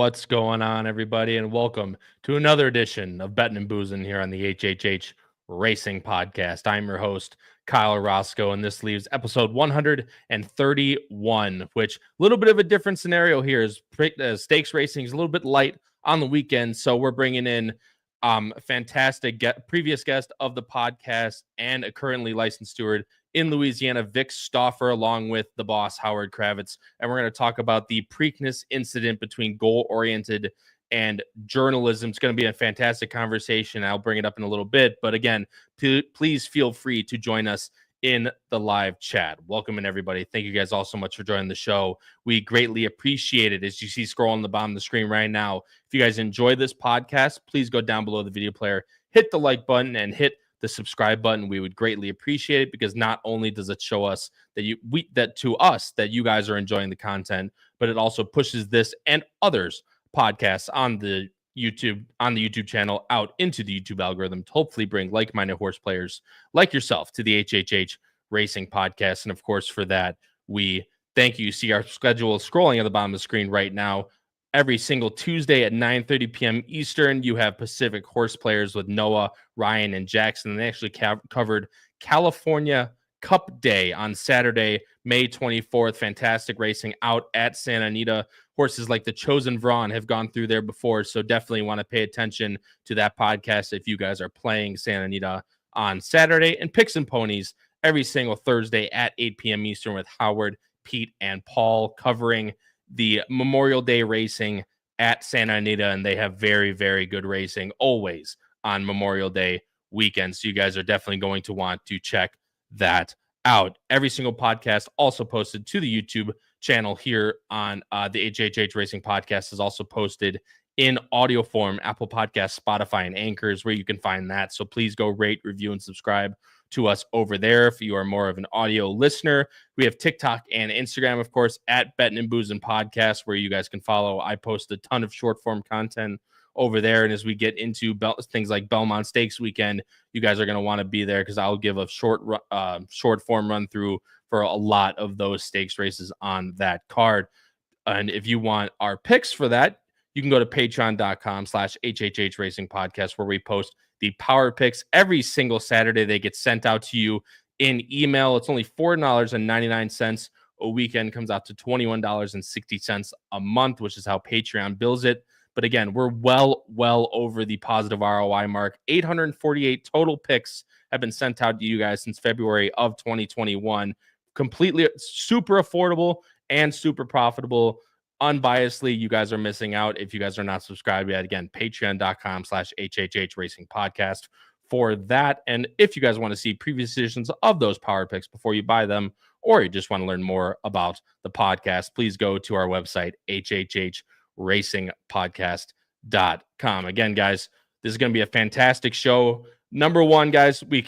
What's going on, everybody, and welcome to another edition of Bettin N Boozin here on the HHH Racing Podcast. I'm your host, Kyle Roscoe, and this leaves episode 131, which a little bit of a different scenario here is stakes racing is a little bit light on the weekend, so we're bringing in fantastic previous guest of the podcast and a currently licensed steward in Louisiana, Vic Stauffer, along with the boss, Howard Kravitz. And we're going to talk about the Preakness incident between goal-oriented and journalism. It's going to be a fantastic conversation. I'll bring it up in a little bit. But again, please feel free to join us in the live chat. Welcome in, everybody. Thank you guys all so much for joining the show. We greatly appreciate it. As you see scrolling the bottom of the screen right now, if you guys enjoy this podcast, please go down below the video player, hit the like button, and hit the subscribe button. We would greatly appreciate it, because not only does it show us that that you guys are enjoying the content, but it also pushes this and others podcasts on the YouTube channel out into the YouTube algorithm to hopefully bring like-minded horse players like yourself to the HHH Racing Podcast. And of course, for that, we thank you. See our schedule scrolling at the bottom of the screen right now. Every single Tuesday at 9:30 p.m. Eastern, you have Pacific Horseplayers with Noah, Ryan, and Jackson. They actually covered California Cup Day on Saturday, May 24th. Fantastic racing out at Santa Anita. Horses like the Chosen Vron have gone through there before, so definitely want to pay attention to that podcast if you guys are playing Santa Anita on Saturday. And Picks and Ponies every single Thursday at 8 p.m. Eastern with Howard, Pete, and Paul covering the Memorial Day racing at Santa Anita, and they have very, very good racing always on Memorial Day weekend. So you guys are definitely going to want to check that out. Every single podcast also posted to the YouTube channel here on the HHH Racing Podcast is also posted in audio form, Apple Podcasts, Spotify, and Anchors, where you can find that. So please go rate, review, and subscribe to us over there if you are more of an audio listener. We have TikTok and Instagram, of course, at Bettin N Boozin Podcast, where you guys can follow. I post a ton of short form content over there, and as we get into things like Belmont Stakes weekend, you guys are going to want to be there, because I'll give a short form run through for a lot of those stakes races on that card. And if you want our picks for that, you can go to patreon.com/HHH Racing Podcast, where we post the power picks every single Saturday. They get sent out to you in email. It's only $4.99 a weekend, comes out to $21.60 a month, which is how Patreon bills it. But again, we're well over the positive ROI mark. 848 total picks have been sent out to you guys since February of 2021. Completely super affordable and super profitable. Unbiasedly, you guys are missing out if you guys are not subscribed yet. Again, patreon.com/HHH Racing Podcast for that. And if you guys want to see previous editions of those power picks before you buy them, or you just want to learn more about the podcast, please go to our website, hhhracingpodcast.com. Again, guys, this is going to be a fantastic show. Number one, guys, we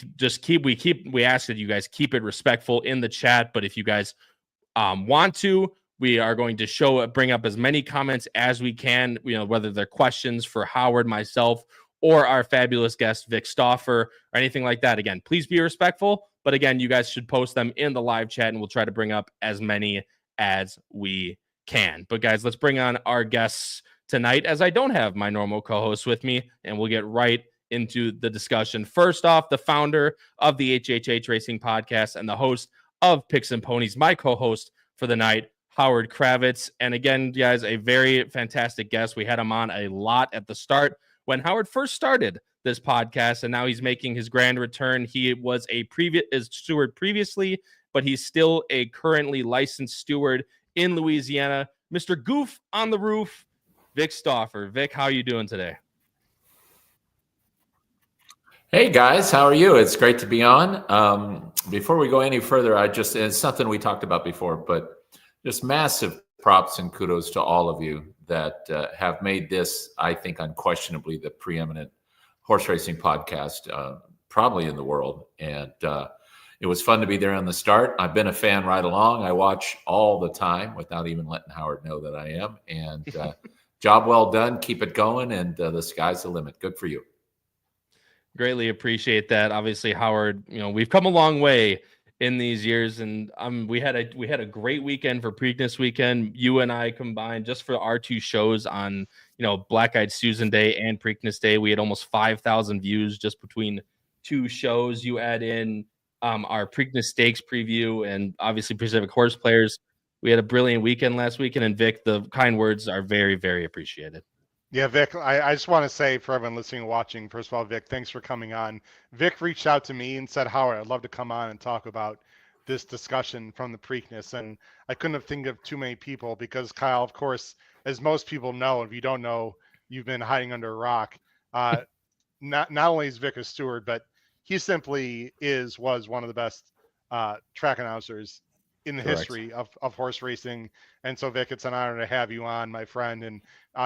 ask that you guys keep it respectful in the chat, but if you guys want to, we are going to bring up as many comments as we can, whether they're questions for Howard, myself, or our fabulous guest, Vic Stauffer, or anything like that. Again, please be respectful, but again, you guys should post them in the live chat, and we'll try to bring up as many as we can. But guys, let's bring on our guests tonight, as I don't have my normal co-host with me, and we'll get right into the discussion. First off, the founder of the HHH Racing Podcast and the host of Picks and Ponies, my co-host for the night, Howard Kravitz. And again, guys, a very fantastic guest. We had him on a lot at the start when Howard first started this podcast, and now he's making his grand return. He was a steward previously, but he's still a currently licensed steward in Louisiana. Mr. Goof on the Roof, Vic Stauffer. Vic, how are you doing today? Hey guys, how are you? It's great to be on. Before we go any further, it's something we talked about before, but just massive props and kudos to all of you that have made this, I think, unquestionably the preeminent horse racing podcast, probably in the world. And it was fun to be there on the start. I've been a fan right along. I watch all the time without even letting Howard know that I am. And job well done. Keep it going. And the sky's the limit. Good for you. Greatly appreciate that. Obviously, Howard, we've come a long way in these years. And we had a great weekend for Preakness weekend. You and I combined just for our two shows on, Black Eyed Susan Day and Preakness Day. We had almost 5,000 views just between two shows. You add in our Preakness Stakes preview and obviously Pacific Horseplayers. We had a brilliant weekend last weekend, and Vic, the kind words are very, very appreciated. Yeah, Vic, I just want to say for everyone listening and watching, first of all, Vic, thanks for coming on. Vic reached out to me and said, Howard, I'd love to come on and talk about this discussion from the Preakness. And I couldn't have think of too many people because Kyle, of course, as most people know, if you don't know, you've been hiding under a rock. Not only is Vic a steward, but he simply was one of the best track announcers in the Correct. History of horse racing. And so, Vic, it's an honor to have you on, my friend. And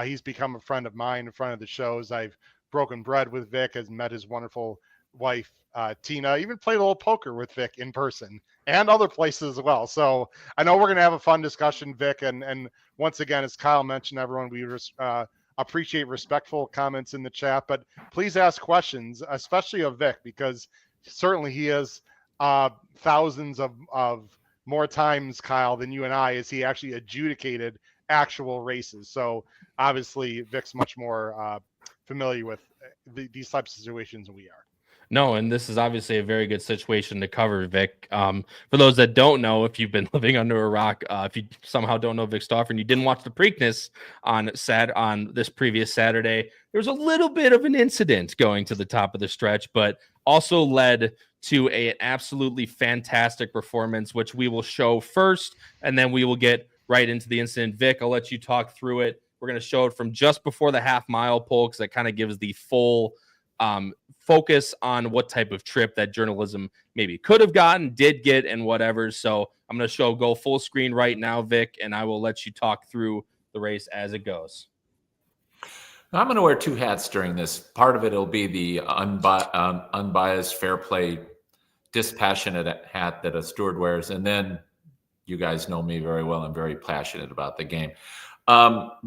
he's become a friend of mine in front of the shows. I've broken bread with Vic, has met his wonderful wife, Tina, even played a little poker with Vic in person and other places as well. So I know we're going to have a fun discussion, Vic. And once again, as Kyle mentioned, everyone, we appreciate respectful comments in the chat, but please ask questions, especially of Vic, because certainly he has thousands of more times, Kyle, than you and I, as he actually adjudicated actual races. So obviously Vic's much more familiar with these types of situations than we are. No, and this is obviously a very good situation to cover, Vic. For those that don't know, if you've been living under a rock, if you somehow don't know Vic Stauffer and you didn't watch the Preakness on this previous Saturday, there was a little bit of an incident going to the top of the stretch, but also led to an absolutely fantastic performance, which we will show first, and then we will get right into the incident. Vic, I'll let you talk through it. We're going to show it from just before the half-mile pole because that kind of gives the full focus on what type of trip that journalism maybe could have gotten, did get, and whatever. So I'm going to go full screen right now, Vic, and I will let you talk through the race as it goes. I'm going to wear two hats during this. Part of it will be the unbiased, fair play, dispassionate hat that a steward wears. And then you guys know me very well. I'm very passionate about the game.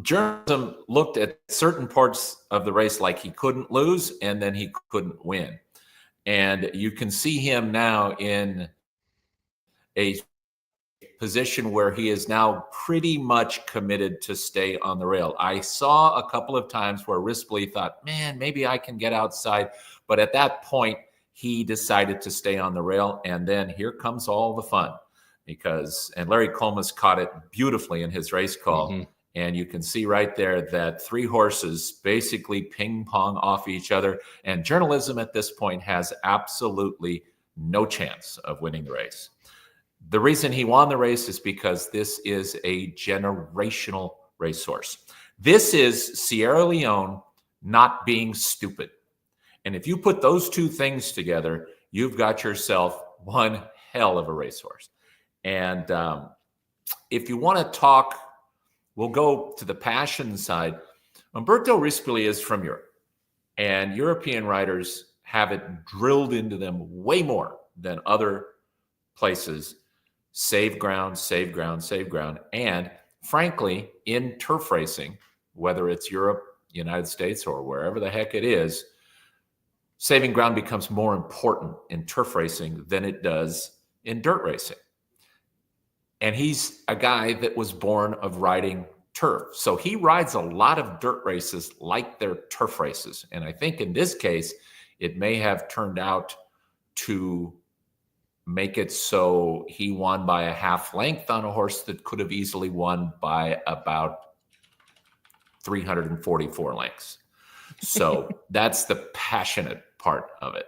Journalism looked at certain parts of the race like he couldn't lose and then he couldn't win. And you can see him now in a position where he is now pretty much committed to stay on the rail. I saw a couple of times where Rispoli thought, man, maybe I can get outside. But at that point, he decided to stay on the rail. And then here comes all the fun and Larry Colmus caught it beautifully in his race call. Mm-hmm. And you can see right there that three horses basically ping pong off each other. And journalism at this point has absolutely no chance of winning the race. The reason he won the race is because this is a generational racehorse. This is Sierra Leone not being stupid. And if you put those two things together, you've got yourself one hell of a racehorse. And if you want to talk, we'll go to the passion side. Umberto Rispoli is from Europe, and European riders have it drilled into them way more than other places. Save ground, save ground, save ground. And frankly, in turf racing, whether it's Europe, United States, or wherever the heck it is, saving ground becomes more important in turf racing than it does in dirt racing. And he's a guy that was born of riding turf. So he rides a lot of dirt races like they're turf races. And I think in this case, it may have turned out to make it so he won by a half length on a horse that could have easily won by about 344 lengths. So that's the passionate part of it.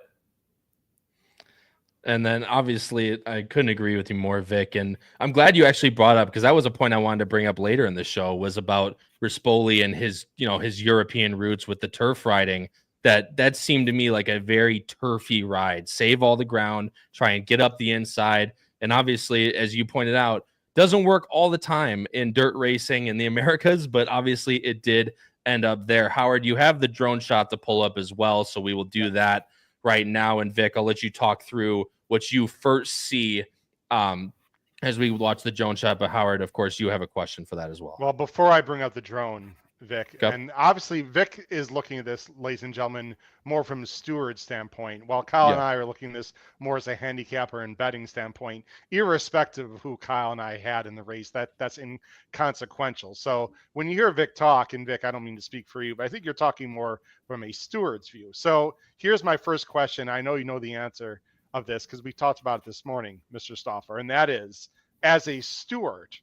And then obviously I couldn't agree with you more, Vic. And I'm glad you actually brought up, because that was a point I wanted to bring up later in the show, was about Rispoli and his European roots with the turf riding. That seemed to me like a very turfy ride. Save all the ground, try and get up the inside. And obviously, as you pointed out, doesn't work all the time in dirt racing in the Americas, but obviously it did end up there. Howard, you have the drone shot to pull up as well, so we will do that right now. And Vic, I'll let you talk through what you first see as we watch the drone shot. But Howard, of course, you have a question for that as well. Well, before I bring up the drone, Vic. Yep. And obviously Vic is looking at this, ladies and gentlemen, more from a steward standpoint, while Kyle and I are looking at this more as a handicapper and betting standpoint, irrespective of who Kyle and I had in the race. That's inconsequential. So when you hear Vic talk, and Vic, I don't mean to speak for you, but I think you're talking more from a steward's view. So here's my first question. I know you know the answer of this because we talked about it this morning, Mr. Stauffer, and that is, as a steward,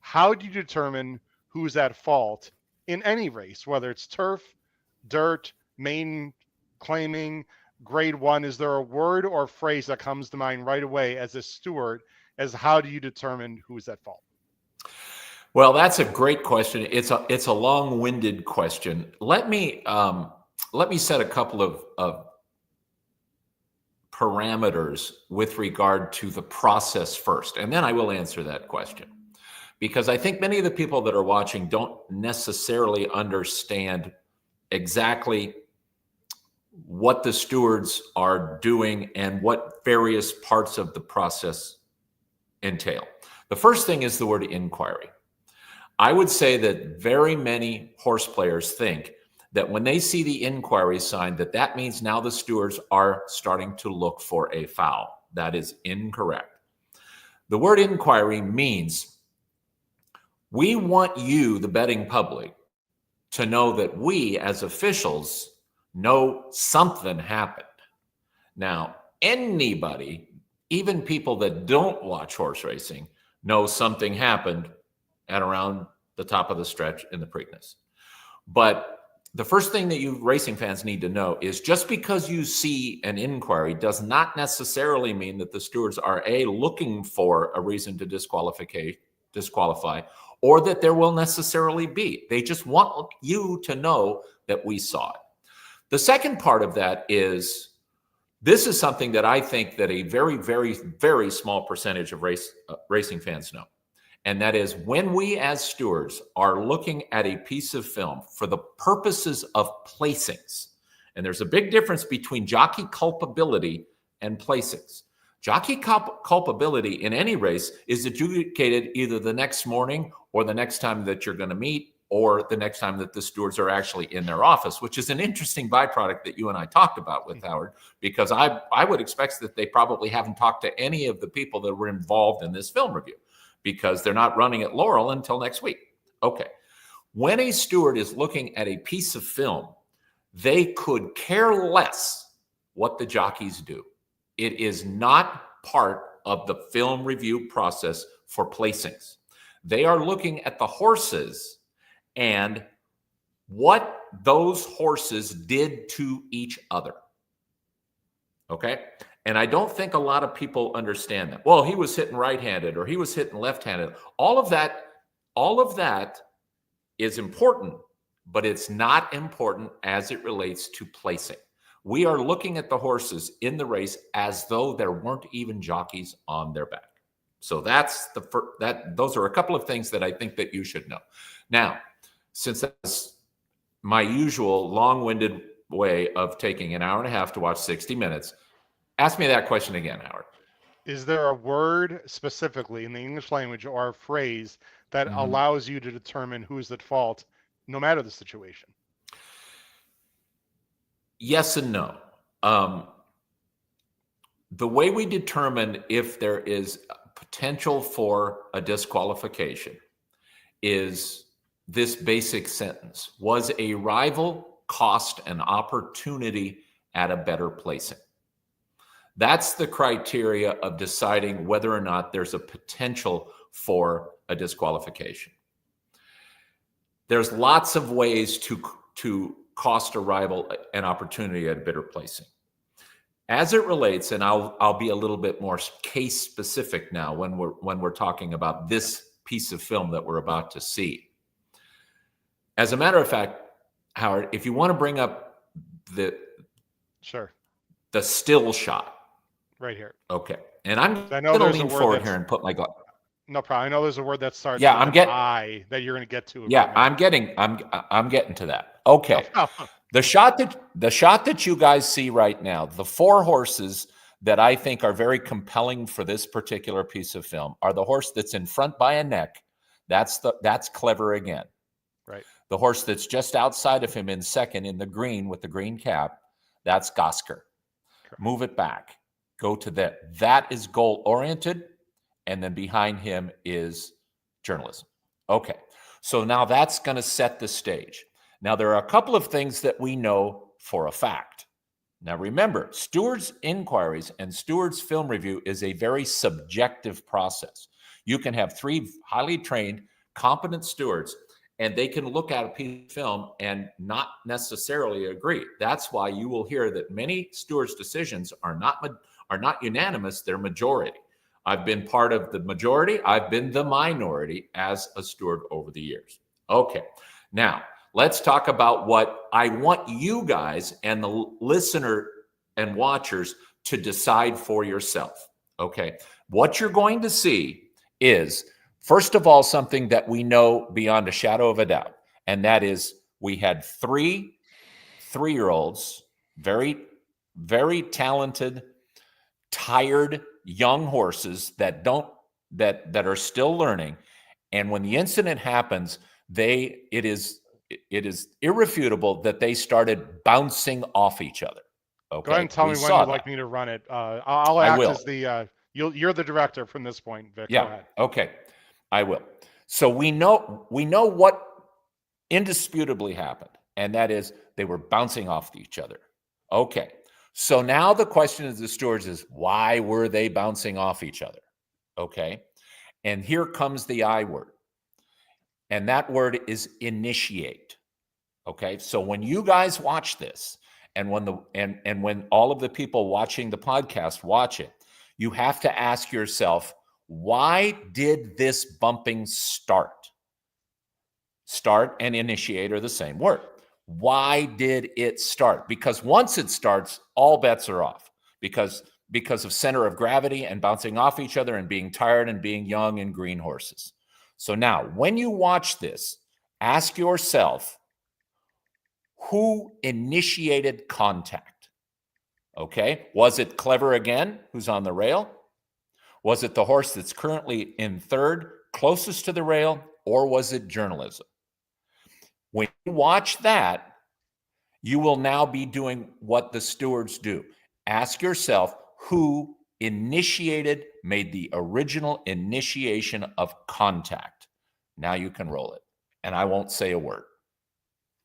how do you determine who's at fault in any race, whether it's turf, dirt, main claiming, grade one? Is there a word or phrase that comes to mind right away as a steward as how do you determine who's at fault? Well, that's a great question. It's a long-winded question. Let me set a couple of parameters with regard to the process first, and then I will answer that question. Because I think many of the people that are watching don't necessarily understand exactly what the stewards are doing and what various parts of the process entail. The first thing is the word inquiry. I would say that very many horse players think that when they see the inquiry sign, that means now the stewards are starting to look for a foul. That is incorrect. The word inquiry means we want you, the betting public, to know that we as officials know something happened. Now, anybody, even people that don't watch horse racing, know something happened at around the top of the stretch in the Preakness. But the first thing that you racing fans need to know is just because you see an inquiry does not necessarily mean that the stewards are looking for a reason to disqualify, or that there will necessarily be. They just want you to know that we saw it. The second part of that is, this is something that I think that a very, very, very small percentage of racing fans know. And that is, when we as stewards are looking at a piece of film for the purposes of placings, and there's a big difference between jockey culpability and placings. Jockey culpability in any race is adjudicated either the next morning or the next time that you're going to meet or the next time that the stewards are actually in their office, which is an interesting byproduct that you and I talked about with Howard, because I would expect that they probably haven't talked to any of the people that were involved in this film review because they're not running at Laurel until next week. Okay. When a steward is looking at a piece of film, they could care less what the jockeys do. It is not part of the film review process for placings. They are looking at the horses and what those horses did to each other. Okay? And I don't think a lot of people understand that. Well, he was hitting right-handed or he was hitting left-handed. All of that is important, but it's not important as it relates to placing. We are looking at the horses in the race as though there weren't even jockeys on their back. So those are a couple of things that I think that you should know. Now, since that's my usual long-winded way of taking an hour and a half to watch 60 minutes, ask me that question again, Howard. Is there a word specifically in the English language or a phrase that allows you to determine who's at fault, no matter the situation? Yes and no. The way we determine if there is potential for a disqualification is this basic sentence: was a rival cost an opportunity at a better placing? That's the criteria of deciding whether or not there's a potential for a disqualification. There's lots of ways to cost a rival an opportunity at a better placing. As it relates, and I'll be a little bit more case specific now when we're talking about this piece of film that we're about to see. As a matter of fact, Howard, if you want to bring up the still shot. Right here. Okay. And I'm going to lean forward here and put my glass. No problem. I know there's a word that starts with an I that you're going to get to. Yeah, I'm getting to that. Okay. The shot that you guys see right now, the four horses that I think are very compelling for this particular piece of film are the horse that's in front by a neck. That's Clever Again. Right. The horse that's just outside of him in second in the green with the green cap, that's Gosker. Correct. Move it back. Go to that. That is goal-oriented. And then behind him is journalism. Okay. So now that's going to set the stage. Now, there are a couple of things that we know for a fact. Now, remember, Steward's inquiries and Steward's film review is a very subjective process. You can have 3 highly trained, competent stewards, and they can look at a piece of film and not necessarily agree. That's why you will hear that many stewards' decisions are not unanimous, they're majority. I've been part of the majority. I've been the minority as a steward over the years. Okay, now let's talk about what I want you guys and the listener and watchers to decide for yourself. Okay, what you're going to see is, first of all, something that we know beyond a shadow of a doubt, and that is we had 3 3-year-olds, very, very talented, tired young horses that are still learning. And when the incident happens, it is irrefutable that they started bouncing off each other. Okay. Go ahead and tell me when you'd like me to run it. I'll act as the you're the director from this point, Vic. Yeah. Go ahead. Okay. I will. So we know what indisputably happened, and that is they were bouncing off each other. Okay. So now the question of the stewards is, why were they bouncing off each other? Okay. And here comes the I word. And that word is initiate. Okay. So when you guys watch this, and when all of the people watching the podcast watch it, you have to ask yourself, why did this bumping start? Start and initiate are the same word. Why did it start? Because once it starts, all bets are off because of center of gravity and bouncing off each other and being tired and being young and green horses. So now when you watch this, ask yourself, who initiated contact? Okay. Was it Clever again, who's on the rail? Was it the horse that's currently in third, closest to the rail, or was it journalism? When you watch that, you will now be doing what the stewards do. Ask yourself who made the original initiation of contact. Now you can roll it, and I won't say a word.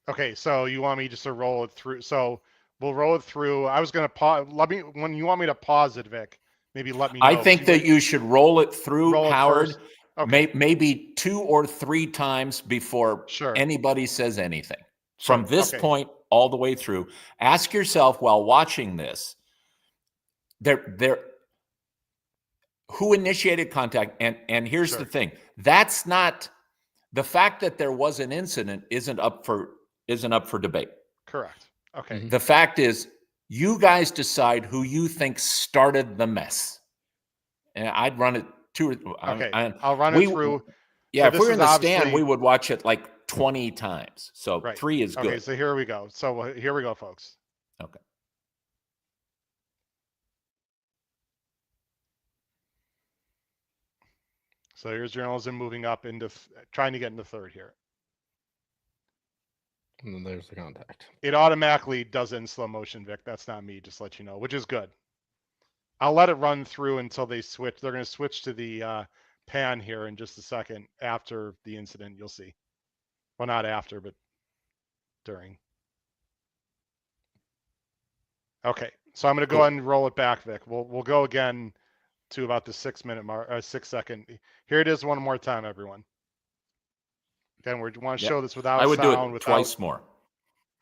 Okay, so you want me just to roll it through? So we'll roll it through. I was going to pause. When you want me to pause it, Vic, maybe let me know. I think that you should roll it through, Howard. Okay. Maybe 2 or 3 times before anybody says anything. From this point all the way through, ask yourself while watching this, who initiated contact? And here's the thing: that's not the fact that there was an incident isn't up for debate. Correct. Okay. The fact is, you guys decide who you think started the mess, and I'd run it. I'll run it through. Yeah, so if we're in the stand, we would watch it like 20 times. So 3 is good. Okay, so here we go. So here we go, folks. Okay. So here's journalism moving up into trying to get into third here. And then there's the contact. It automatically does it in slow motion, Vic. That's not me, just to let you know, which is good. I'll let it run through until they switch. They're going to switch to the pan here in just a second after the incident. You'll see. Well, not after, but during. Okay, so I'm going to go ahead and roll it back, Vic. We'll go again to about the 6 minute mark, 6 second. Here it is one more time, everyone. Again, we want to show this without sound. I would do it twice more.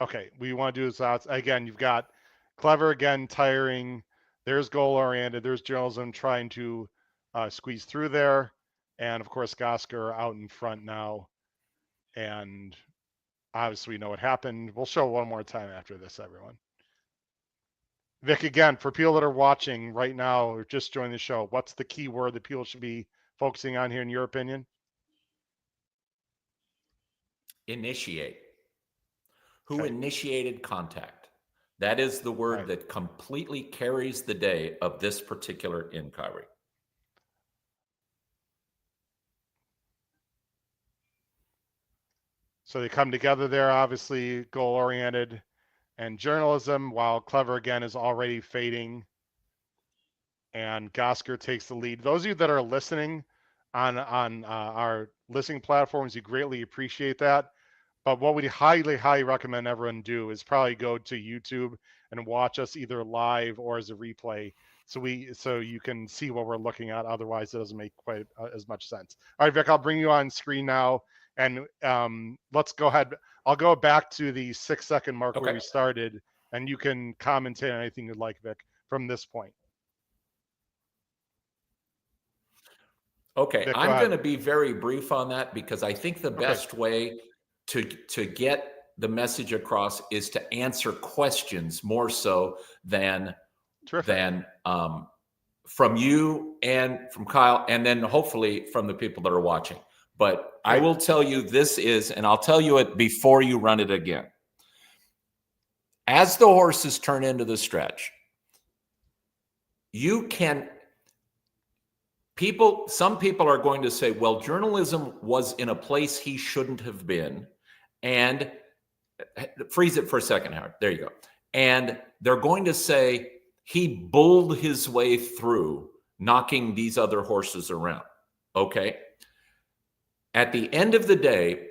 Okay, we want to do this without. Again, you've got Clever again, tiring. There's goal oriented. There's journalism trying to squeeze through there. And of course, Gosker out in front now. And obviously we know what happened. We'll show it one more time after this, everyone. Vic, again, for people that are watching right now or just joining the show, what's the key word that people should be focusing on here in your opinion? Initiate. Who initiated contact? That is the word that completely carries the day of this particular inquiry. So they come together there, obviously goal-oriented and journalism, while Clever Again is already fading. And Gosker takes the lead. Those of you that are listening on our listening platforms, you greatly appreciate that. But what we highly, highly recommend everyone do is probably go to YouTube and watch us either live or as a replay, so you can see what we're looking at. Otherwise, it doesn't make quite as much sense. All right, Vic, I'll bring you on screen now, and let's go ahead. I'll go back to the 6-second mark where we started, and you can commentate on anything you'd like, Vic, from this point. Okay, Vic, I'm going to be very brief on that because I think the best way to get the message across is to answer questions more so than from you and from Kyle, and then hopefully from the people that are watching. But I will tell you this is, and I'll tell you it before you run it again. As the horses turn into the stretch, some people are going to say, well, journalism was in a place he shouldn't have been. And freeze it for a second, Howard. There you go. And they're going to say he bulled his way through knocking these other horses around. Okay. At the end of the day,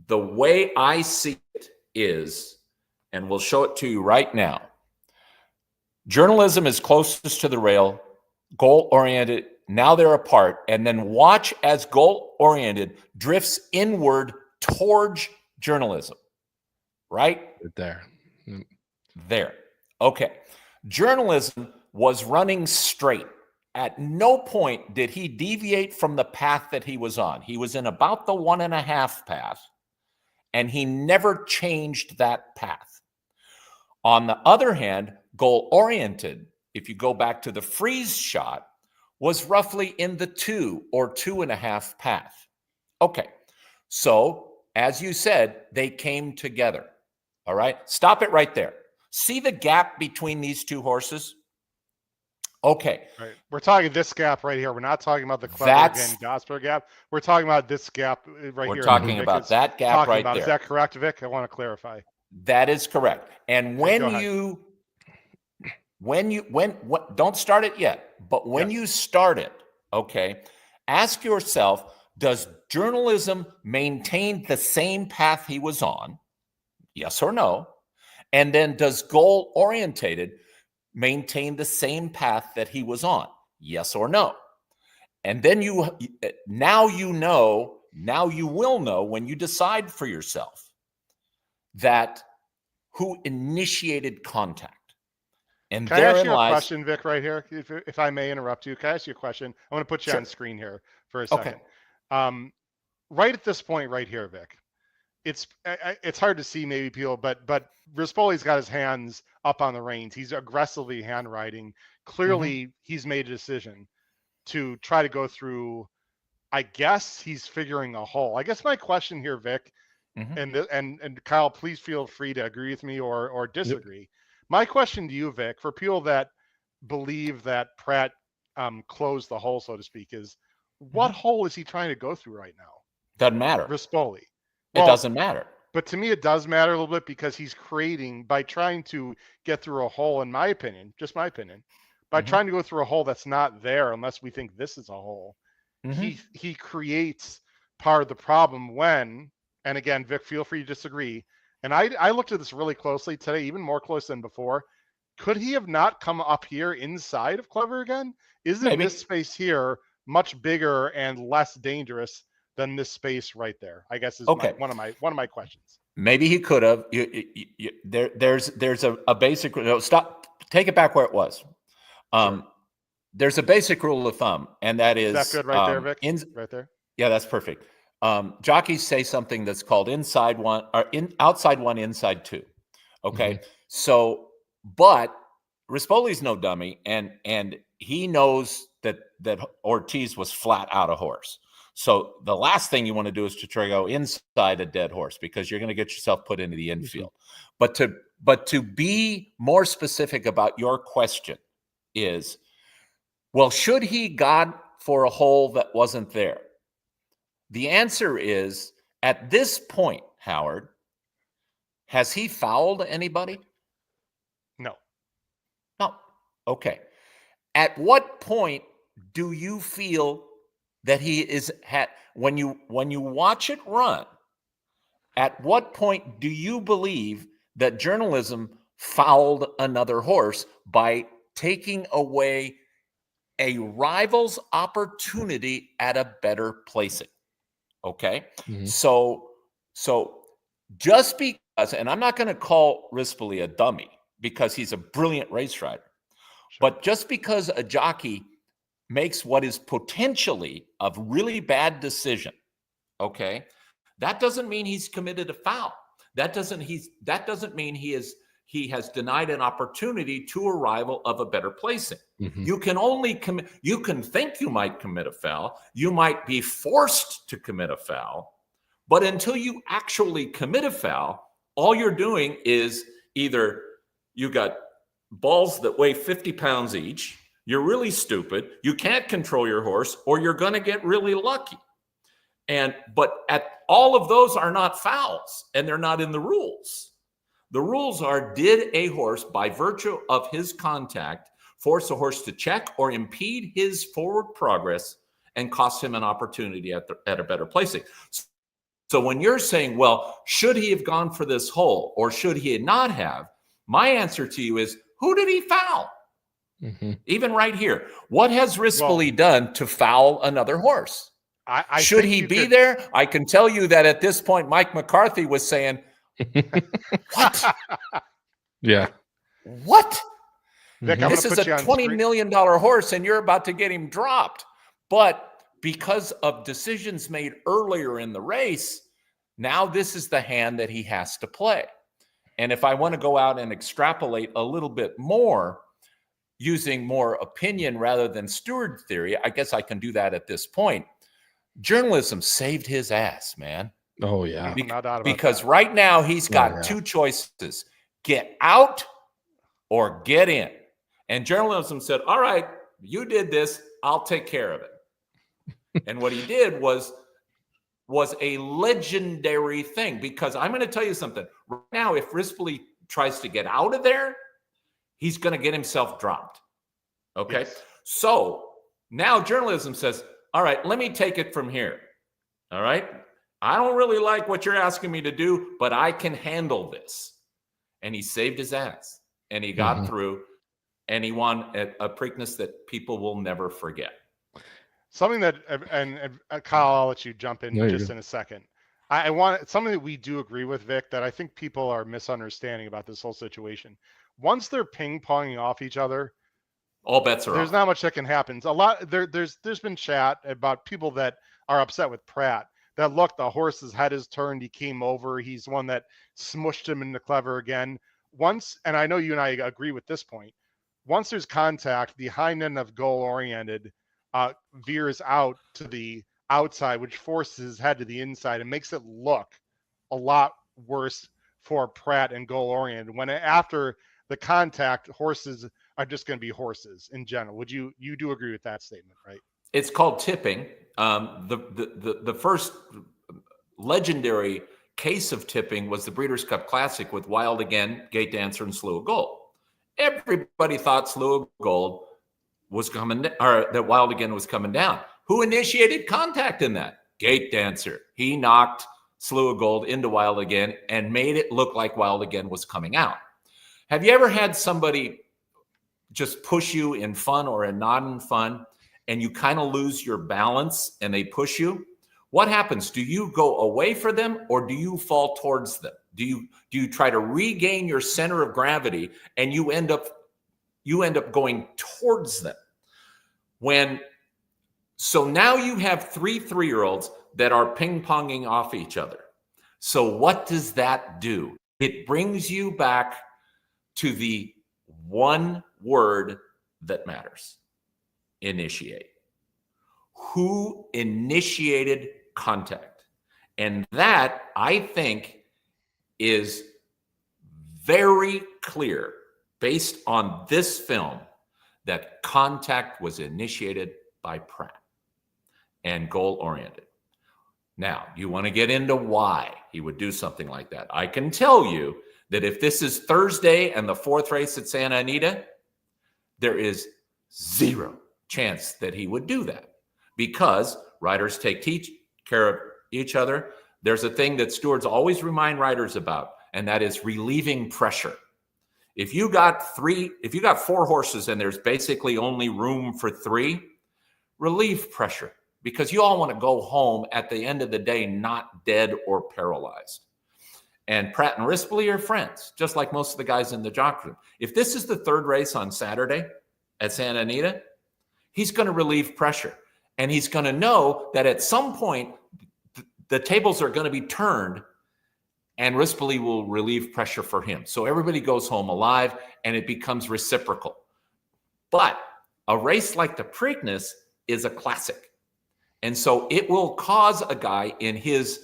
the way I see it is, and we'll show it to you right now, journalism is closest to the rail, goal-oriented. Now they're apart, and then watch as goal-oriented drifts inward towards journalism. Right? There. There. Okay. Journalism was running straight. At no point did he deviate from the path that he was on. He was in about the 1.5 path, and he never changed that path. On the other hand, goal-oriented, if you go back to the freeze shot, was roughly in the 2 or 2.5 path. Okay, so as you said, they came together. All right, stop it right there. See the gap between these two horses? Okay. Right. We're talking this gap right here. We're not talking about the Clever Again Gosper gap. We're talking about this gap right here. We're talking about that gap right there. Is that correct, Vic? I want to clarify. That is correct. And don't start it yet, but when you start it, okay, ask yourself, does journalism maintain the same path he was on? Yes or no? And then does goal-orientated maintain the same path that he was on? Yes or no? And then now you will know when you decide for yourself that who initiated contact. And can I ask you a question, Vic, right here? If I may interrupt you, can I ask you a question? I want to put you on screen here for a second. Okay. Right at this point right here, Vic, it's hard to see maybe people, but Rispoli's got his hands up on the reins. He's aggressively hand riding. Clearly, he's made a decision to try to go through. I guess he's figuring a hole. I guess my question here, Vic, and Kyle, please feel free to agree with me or disagree. Yep. My question to you, Vic, for people that believe that Pratt closed the hole, so to speak, is what hole is he trying to go through right now? Doesn't matter. Rispoli. Well, it doesn't matter. But to me, it does matter a little bit because he's creating, by trying to get through a hole, in my opinion, just my opinion, by trying to go through a hole that's not there, unless we think this is a hole, he creates part of the problem when, and again, Vic, feel free to disagree. And I looked at this really closely today, even more close than before. Could he have not come up here inside of Clever Again? Isn't this space here much bigger and less dangerous than this space right there? I guess is one of my questions. Maybe he could have. There's a basic. No, stop. Take it back where it was. Sure. There's a basic rule of thumb, and that is that good right there, Vic? Right there. Yeah, that's perfect. Jockeys say something that's called outside one, inside two. Okay. So, but Rispoli's no dummy, and he knows that Ortiz was flat out a horse. So the last thing you want to do is to try to go inside a dead horse because you're going to get yourself put into the infield. But to be more specific about your question is, well, should he gone for a hole that wasn't there? The answer is, at this point, Howard, has he fouled anybody? No. No. Okay. At what point do you feel that he is when you watch it run, at what point do you believe that journalism fouled another horse by taking away a rival's opportunity at a better placing? Okay. Mhm. So just because, and I'm not going to call Rispoli a dummy because he's a brilliant race rider, but just because a jockey makes what is potentially a really bad decision, okay, that doesn't mean he's committed a foul. That doesn't mean he has denied an opportunity to a rival of a better placing. Mhm. You can only you can think you might commit a foul. You might be forced to commit a foul, but until you actually commit a foul, all you're doing is either you got balls that weigh 50 pounds each, you're really stupid, you can't control your horse, or you're going to get really lucky. But all of those are not fouls, and they're not in the rules. The rules are, did a horse, by virtue of his contact, force a horse to check or impede his forward progress and cost him an opportunity at a better placing? So when you're saying, well, should he have gone for this hole or should he not have? My answer to you is, who did he foul? Mhm. Even right here. What has Rispoli done to foul another horse? Should he be there? I can tell you that at this point, Mike McCarthy was saying, what? Yeah. What? Vic, Mhm. This is a $20 million horse and you're about to get him dropped. But because of decisions made earlier in the race, now this is the hand that he has to play. And if I want to go out and extrapolate a little bit more, using more opinion rather than steward theory, I guess I can do that at this point. Journalism saved his ass, man. Oh, yeah. No doubt about Because that. right now he's got Oh, yeah. two choices: get out or get in. And journalism said, all right, you did this, I'll take care of it. And what he did was a legendary thing, because I'm going to tell you something. Right now, if Rispoli tries to get out of there, he's going to get himself dropped. Okay. Yes. So now journalism says, all right, let me take it from here. All right. I don't really like what you're asking me to do, but I can handle this. And he saved his ass and he got through and he won a Preakness that people will never forget. Something that, and Kyle, I'll let you jump in No, just in a second. I want something that we do agree with, Vic, that I think people are misunderstanding about this whole situation. Once they're ping-ponging off each other, all bets are there's off. not much that can happen. There's been chat about people that are upset with Pratt. That look, the horse's head is turned. He came over. He's one that smushed him into clever again. Once, and I know you and I agree with this point. Once there's contact, the hind end of goal-oriented veers out to the outside, which forces his head to the inside and makes it look a lot worse for Pratt and goal-oriented. When after the contact, horses are just going to be horses in general. Would you do agree with that statement, right? It's called tipping. The first legendary case of tipping was the Breeders' Cup Classic with Wild Again, Gate Dancer, and Slew of Gold. Everybody thought Slew of Gold was coming, or that Wild Again was coming down. Who initiated contact in that? Gate Dancer. He knocked Slew of Gold into Wild Again and made it look like Wild Again was coming out. Have you ever had somebody just push you in fun or in not in fun, and you kind of lose your balance and they push you? What happens? Do you go away for them or do you fall towards them? Do you try to regain your center of gravity and you end up going towards them? So now you have three 3-year-olds that are ping-ponging off each other. So what does that do? It brings you back to the one word that matters: initiate. Who initiated contact? And that, I think, is very clear based on this film, that contact was initiated by Pratt and goal-oriented. Now, you want to get into why he would do something like that. I can tell you that if this is Thursday and the 4th race at Santa Anita, there is zero chance that he would do that because riders take care of each other. There's a thing that stewards always remind riders about, and that is relieving pressure. If you got 4 horses and there's basically only room for 3, relieve pressure because you all want to go home at the end of the day not dead or paralyzed. And Pratt and Rispoli are friends, just like most of the guys in the jockey room. If this is the 3rd race on Saturday at Santa Anita, he's going to relieve pressure. And he's going to know that at some point, the tables are going to be turned and Rispoli will relieve pressure for him. So everybody goes home alive and it becomes reciprocal. But a race like the Preakness is a classic. And so it will cause a guy in his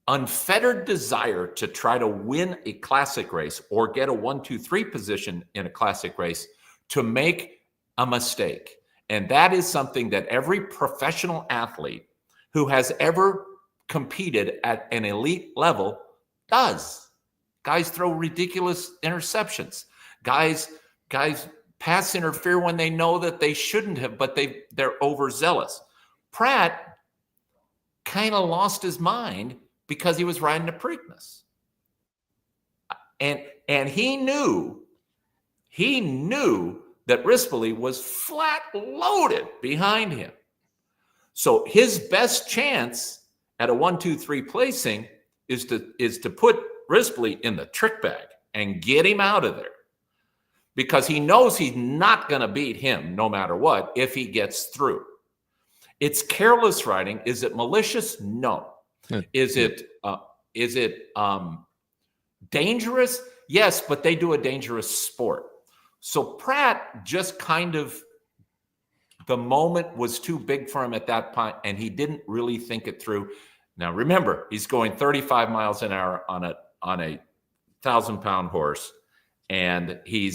unfettered desire to try to win a classic race or get a 1, 2, 3 position in a classic race to make a mistake. And that is something that every professional athlete who has ever competed at an elite level does. Guys throw ridiculous interceptions. Guys pass interfere when they know that they shouldn't have, but they're overzealous. Pratt kind of lost his mind because he was riding a Preakness. And he knew that Rispoli was flat loaded behind him. So his best chance at a 1, 2, 3 placing is to put Rispoli in the trick bag and get him out of there because he knows he's not going to beat him no matter what if he gets through. It's careless riding. Is it malicious? No. Is it dangerous? Yes, but they do a dangerous sport. So Pratt just kind of, the moment was too big for him at that point, and he didn't really think it through. Now, remember, he's going 35 miles an hour on a 1,000-pound horse, and he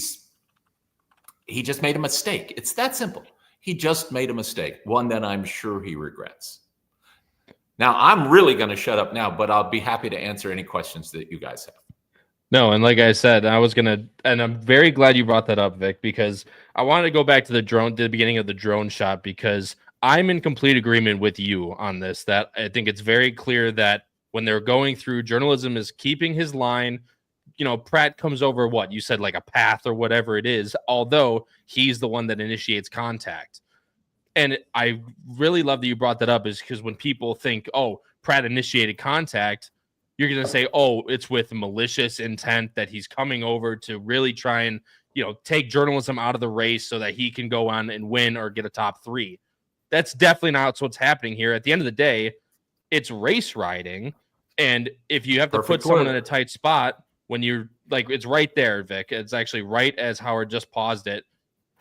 just made a mistake. It's that simple. He just made a mistake, one that I'm sure he regrets. Now, I'm really going to shut up now, but I'll be happy to answer any questions that you guys have. No, and like I said, and I'm very glad you brought that up, Vic, because I wanted to go back to the beginning of the drone shot, because I'm in complete agreement with you on this, that I think it's very clear that when they're going through, journalism is keeping his line. You know, Pratt comes over what you said, like a path or whatever it is, although he's the one that initiates contact. And I really love that you brought that up, is because when people think, oh, Pratt initiated contact, you're going to say, oh, it's with malicious intent, that he's coming over to really try and, take journalism out of the race so that he can go on and win or get a top 3. That's definitely not what's happening here. At the end of the day, it's race riding. And if you have to put someone in a tight spot, when you're like, it's right there, Vic. It's actually right as Howard just paused it.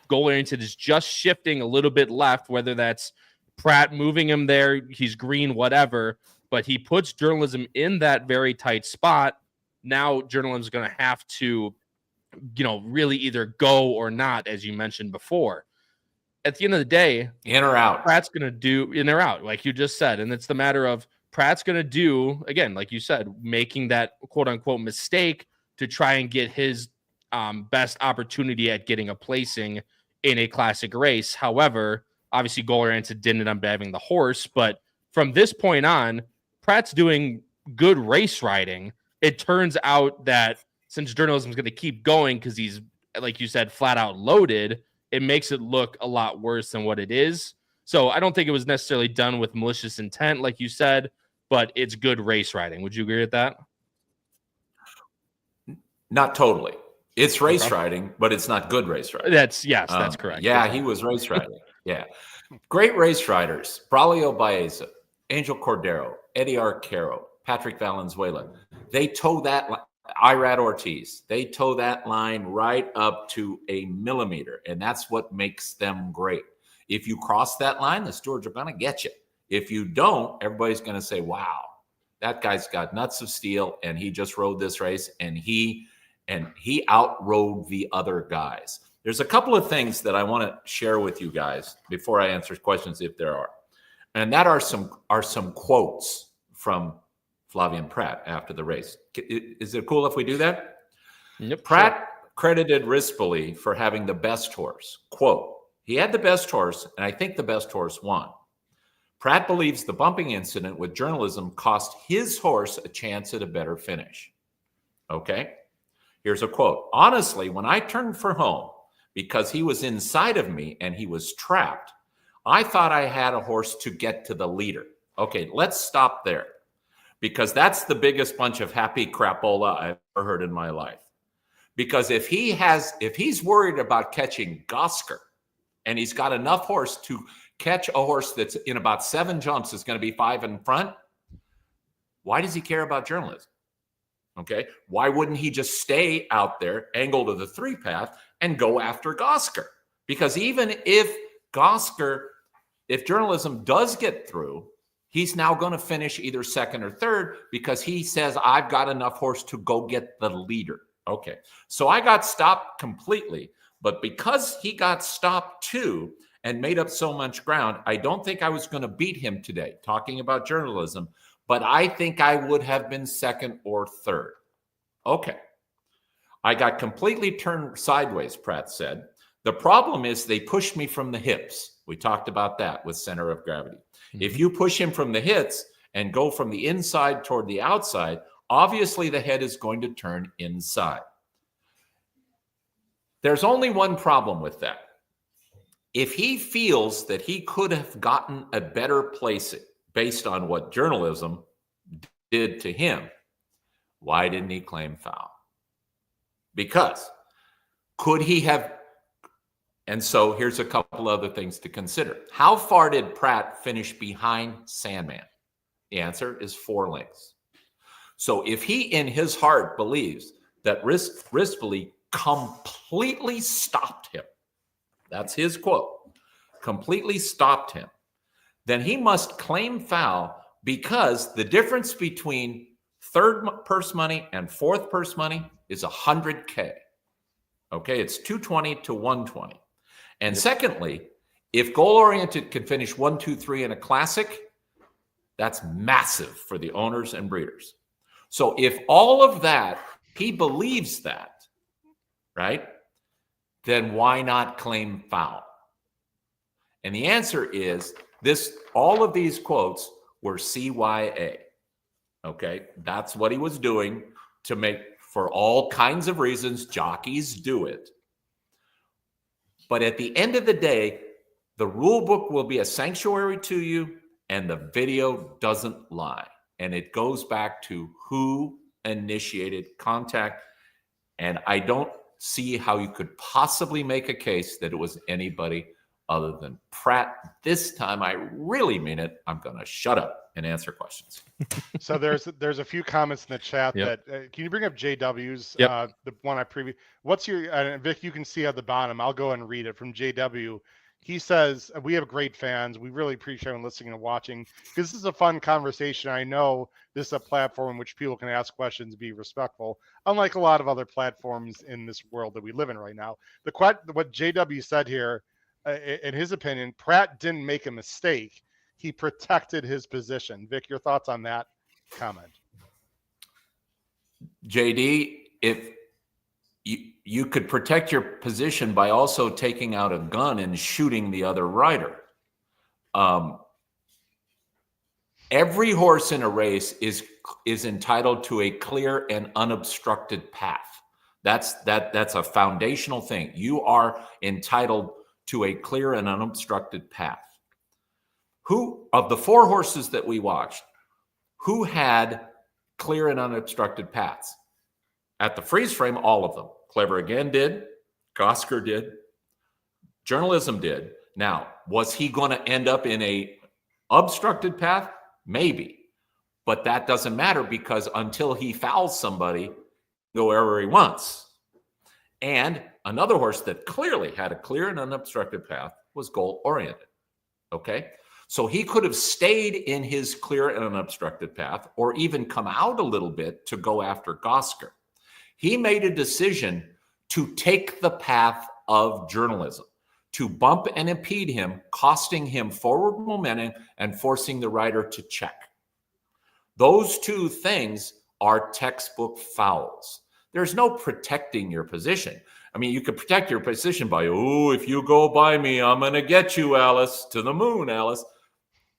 Goal-oriented is just shifting a little bit left, whether that's Pratt moving him there, he's green, whatever. But he puts journalism in that very tight spot. Now journalism is going to have to, really either go or not, as you mentioned before. At the end of the day, in or out, Pratt's going to do in or out, like you just said. And it's the matter of Pratt's going to do, again, like you said, making that quote unquote mistake to try and get his best opportunity at getting a placing in a classic race. However, obviously goal-oriented didn't end up having the horse, but from this point on, Pratt's doing good race riding. It turns out that since journalism is going to keep going because he's, like you said, flat out loaded, it makes it look a lot worse than what it is. So I don't think it was necessarily done with malicious intent, like you said, but it's good race riding. Would you agree with that? Not totally. It's race riding, but it's not good race riding. That's correct. Yeah, he was race riding. Yeah. Great race riders. Braulio Baeza, Angel Cordero, Eddie Arcaro, Patrick Valenzuela. They toe that line. Irad Ortiz. They toe that line right up to a millimeter, and that's what makes them great. If you cross that line, the stewards are going to get you. If you don't, everybody's going to say, wow, that guy's got nuts of steel, and he just rode this race, and he outrode the other guys. There's a couple of things that I want to share with you guys before I answer questions, if there are. And that are some quotes from Flavien Prat after the race. Is it cool if we do that? Yep. Prat credited Rispoli for having the best horse. Quote, he had the best horse, and I think the best horse won. Prat believes the bumping incident with journalism cost his horse a chance at a better finish. Okay, here's a quote. Honestly, when I turned for home, because he was inside of me and he was trapped, I thought I had a horse to get to the leader. Okay, let's stop there, because that's the biggest bunch of happy crapola I've ever heard in my life. Because if he's worried about catching Gosker, and he's got enough horse to catch a horse that's in about 7 jumps is going to be 5 in front, why does he care about journalism? Okay, why wouldn't he just stay out there, angle to the 3 path, and go after Gosker? Because even if journalism does get through, he's now going to finish either 2nd or 3rd because he says, I've got enough horse to go get the leader. Okay, so I got stopped completely, but because he got stopped too and made up so much ground, I don't think I was going to beat him today, talking about journalism, but I think I would have been 2nd or 3rd. Okay, I got completely turned sideways, Prat said. The problem is they pushed me from the hips. We talked about that with center of gravity. If you push him from the hips and go from the inside toward the outside, obviously the head is going to turn inside. There's only one problem with that. If he feels that he could have gotten a better placing based on what journalism did to him, why didn't he claim foul? Because could he have? And so here's a couple other things to consider. How far did Prat finish behind Sandman? The answer is 4 lengths. So if he in his heart believes that Rispoli completely stopped him, that's his quote, completely stopped him, then he must claim foul because the difference between 3rd purse money and 4th purse money is $100K. Okay, it's 220 to 120. And secondly, if goal-oriented can finish 1, 2, 3 in a classic, that's massive for the owners and breeders. So if all of that, he believes that, right, then why not claim foul? And the answer is all of these quotes were CYA. Okay, that's what he was doing to make, for all kinds of reasons, jockeys do it. But at the end of the day, the rule book will be a sanctuary to you, and the video doesn't lie. And it goes back to who initiated contact. And I don't see how you could possibly make a case that it was anybody other than Prat. This time, I really mean it. I'm going to shut up and answer questions. So there's a few comments in the chat that can you bring up JW's the one I previewed? What's your Vic? You can see at the bottom. I'll go and read it from JW. He says, we have great fans. We really appreciate them listening and watching because this is a fun conversation. I know this is a platform in which people can ask questions, be respectful, unlike a lot of other platforms in this world that we live in right now. What JW said here, in his opinion, Prat didn't make a mistake. He protected his position. Vic, your thoughts on that comment? JD, if you could protect your position by also taking out a gun and shooting the other rider. Every horse in a race is entitled to a clear and unobstructed path. That's a foundational thing. You are entitled to a clear and unobstructed path. Who of the 4 horses that we watched, who had clear and unobstructed paths? At the freeze frame, all of them. Clever Again did. Gosker did. Journalism did. Now, was he going to end up in a obstructed path? Maybe. But that doesn't matter because until he fouls somebody, go wherever he wants. And another horse that clearly had a clear and unobstructed path was goal-oriented. Okay? So he could have stayed in his clear and unobstructed path or even come out a little bit to go after Gosker. He made a decision to take the path of journalism, to bump and impede him, costing him forward momentum and forcing the rider to check. Those two things are textbook fouls. There's no protecting your position. I mean, you could protect your position by, oh, if you go by me, I'm going to get you, Alice, to the moon, Alice.